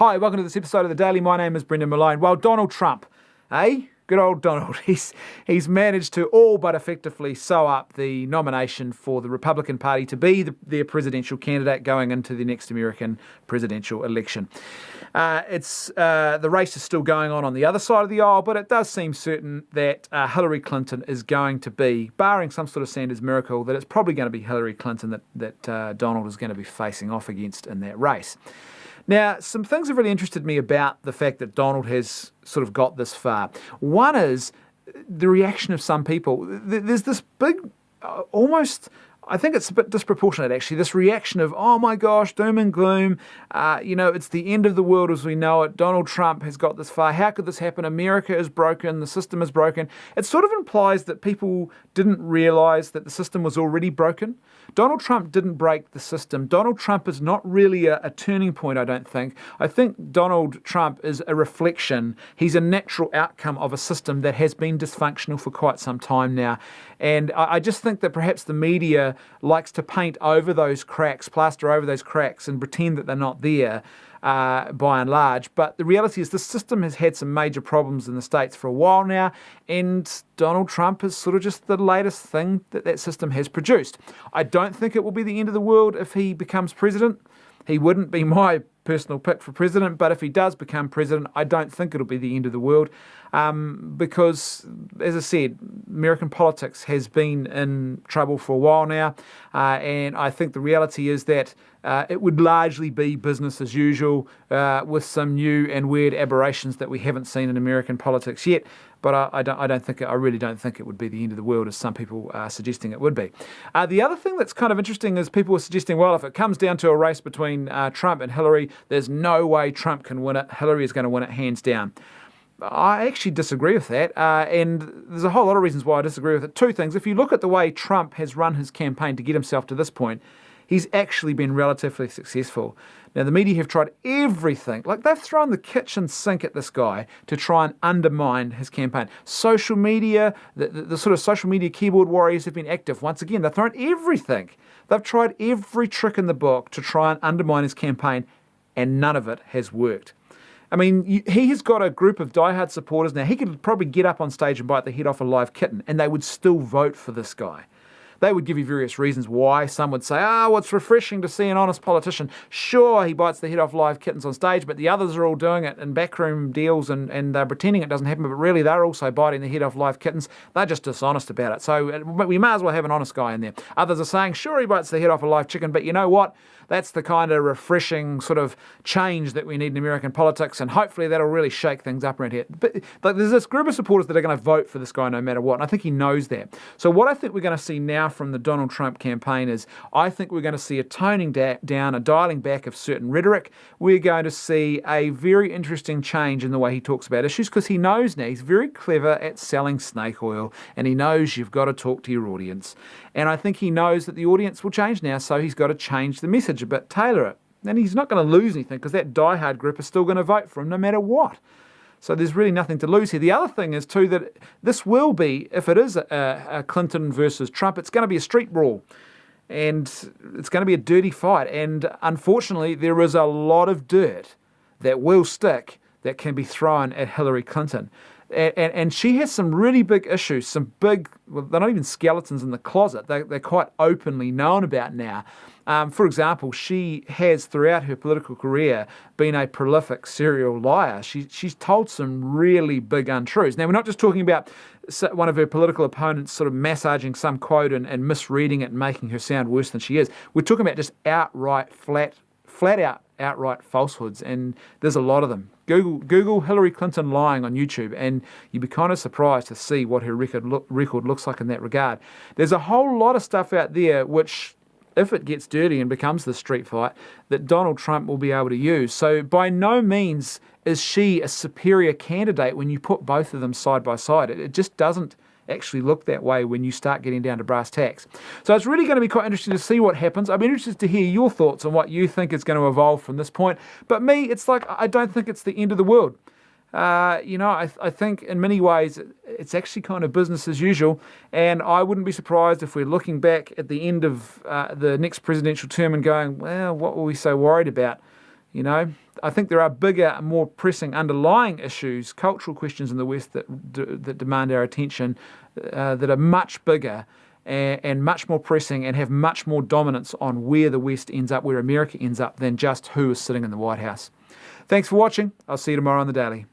Hi, welcome to this episode of The Daily. My name is Brendan Malone. Well, Donald Trump, good old Donald. He's managed to all but effectively sew up the nomination for the Republican Party to be their presidential candidate going into the next American presidential election. The race is still going on the other side of the aisle, but it does seem certain that Hillary Clinton is going to be, barring some sort of Sanders miracle, that it's probably going to be Hillary Clinton that Donald is going to be facing off against in that race. Now, some things have really interested me about the fact that Donald has sort of got this far. One is the reaction of some people. There's this big, almost, I think it's a bit disproportionate actually, this reaction of, oh my gosh, doom and gloom, it's the end of the world as we know it. Donald Trump has got this far. How could this happen? America is broken. The system is broken. It sort of implies that people didn't realise that the system was already broken. Donald Trump didn't break the system. Donald Trump is not really a turning point, I don't think. I think Donald Trump is a reflection. He's a natural outcome of a system that has been dysfunctional for quite some time now. And I just think that perhaps the media likes to paint over those cracks, plaster over those cracks and pretend that they're not there by and large. But the reality is this system has had some major problems in the States for a while now, and Donald Trump is sort of just the latest thing that system has produced. I don't think it will be the end of the world if he becomes president. He wouldn't be my personal pick for president, but if he does become president, I don't think it'll be the end of the world because, as I said, American politics has been in trouble for a while now, and I think the reality is that it would largely be business as usual with some new and weird aberrations that we haven't seen in American politics yet. But I really don't think it would be the end of the world, as some people are suggesting it would be. The other thing that's kind of interesting is people are suggesting, well, if it comes down to a race between Trump and Hillary, there's no way Trump can win it. Hillary is going to win it hands down. I actually disagree with that, and there's a whole lot of reasons why I disagree with it. Two things. If you look at the way Trump has run his campaign to get himself to this point, he's actually been relatively successful. Now, the media have tried everything. Like, they've thrown the kitchen sink at this guy to try and undermine his campaign. Social media, the sort of social media keyboard warriors have been active. Once again, they've thrown everything. They've tried every trick in the book to try and undermine his campaign, and none of it has worked. I mean, he has got a group of diehard supporters now. He could probably get up on stage and bite the head off a live kitten, and they would still vote for this guy. They would give you various reasons why. Some would say, it's refreshing to see an honest politician. Sure, he bites the head off live kittens on stage, but the others are all doing it in backroom deals and they're pretending it doesn't happen, but really they're also biting the head off live kittens. They're just dishonest about it. So we may as well have an honest guy in there. Others are saying, sure, he bites the head off a live chicken, but you know what? That's the kind of refreshing sort of change that we need in American politics, and hopefully that'll really shake things up around here. But there's this group of supporters that are going to vote for this guy no matter what, and I think he knows that. So what I think we're going to see now from the Donald Trump campaign is I think we're going to see a toning down, a dialing back of certain rhetoric. We're going to see a very interesting change in the way he talks about issues, because he knows now, he's very clever at selling snake oil, and he knows you've got to talk to your audience. And I think he knows that the audience will change now, so he's got to change the message a bit, tailor it. And he's not going to lose anything, because that diehard group is still going to vote for him no matter what. So there's really nothing to lose here. The other thing is, too, that this will be, if it is a Clinton versus Trump, it's going to be a street brawl. And it's going to be a dirty fight. And unfortunately, there is a lot of dirt that will stick that can be thrown at Hillary Clinton. And she has some really big issues, some big, well, they're not even skeletons in the closet. They're quite openly known about now. For example, she has, throughout her political career, been a prolific serial liar. She's told some really big untruths. Now, we're not just talking about one of her political opponents sort of massaging some quote and misreading it and making her sound worse than she is. We're talking about just outright, flat out outright falsehoods, and there's a lot of them. Google Hillary Clinton lying on YouTube, and you'd be kind of surprised to see what her record looks like in that regard. There's a whole lot of stuff out there which, if it gets dirty and becomes the street fight, that Donald Trump will be able to use. So by no means is she a superior candidate when you put both of them side by side. It just doesn't actually look that way when you start getting down to brass tacks. So it's really going to be quite interesting to see what happens. I'm interested to hear your thoughts on what you think is going to evolve from this point. But me, it's like, I don't think it's the end of the world. I think in many ways it's actually kind of business as usual, and I wouldn't be surprised if we're looking back at the end of the next presidential term and going, well, what were we so worried about? You know, I think there are bigger, more pressing underlying issues, cultural questions in the West that demand our attention, that are much bigger and much more pressing and have much more dominance on where the West ends up, where America ends up, than just who is sitting in the White House. Thanks for watching. I'll see you tomorrow on The Daily.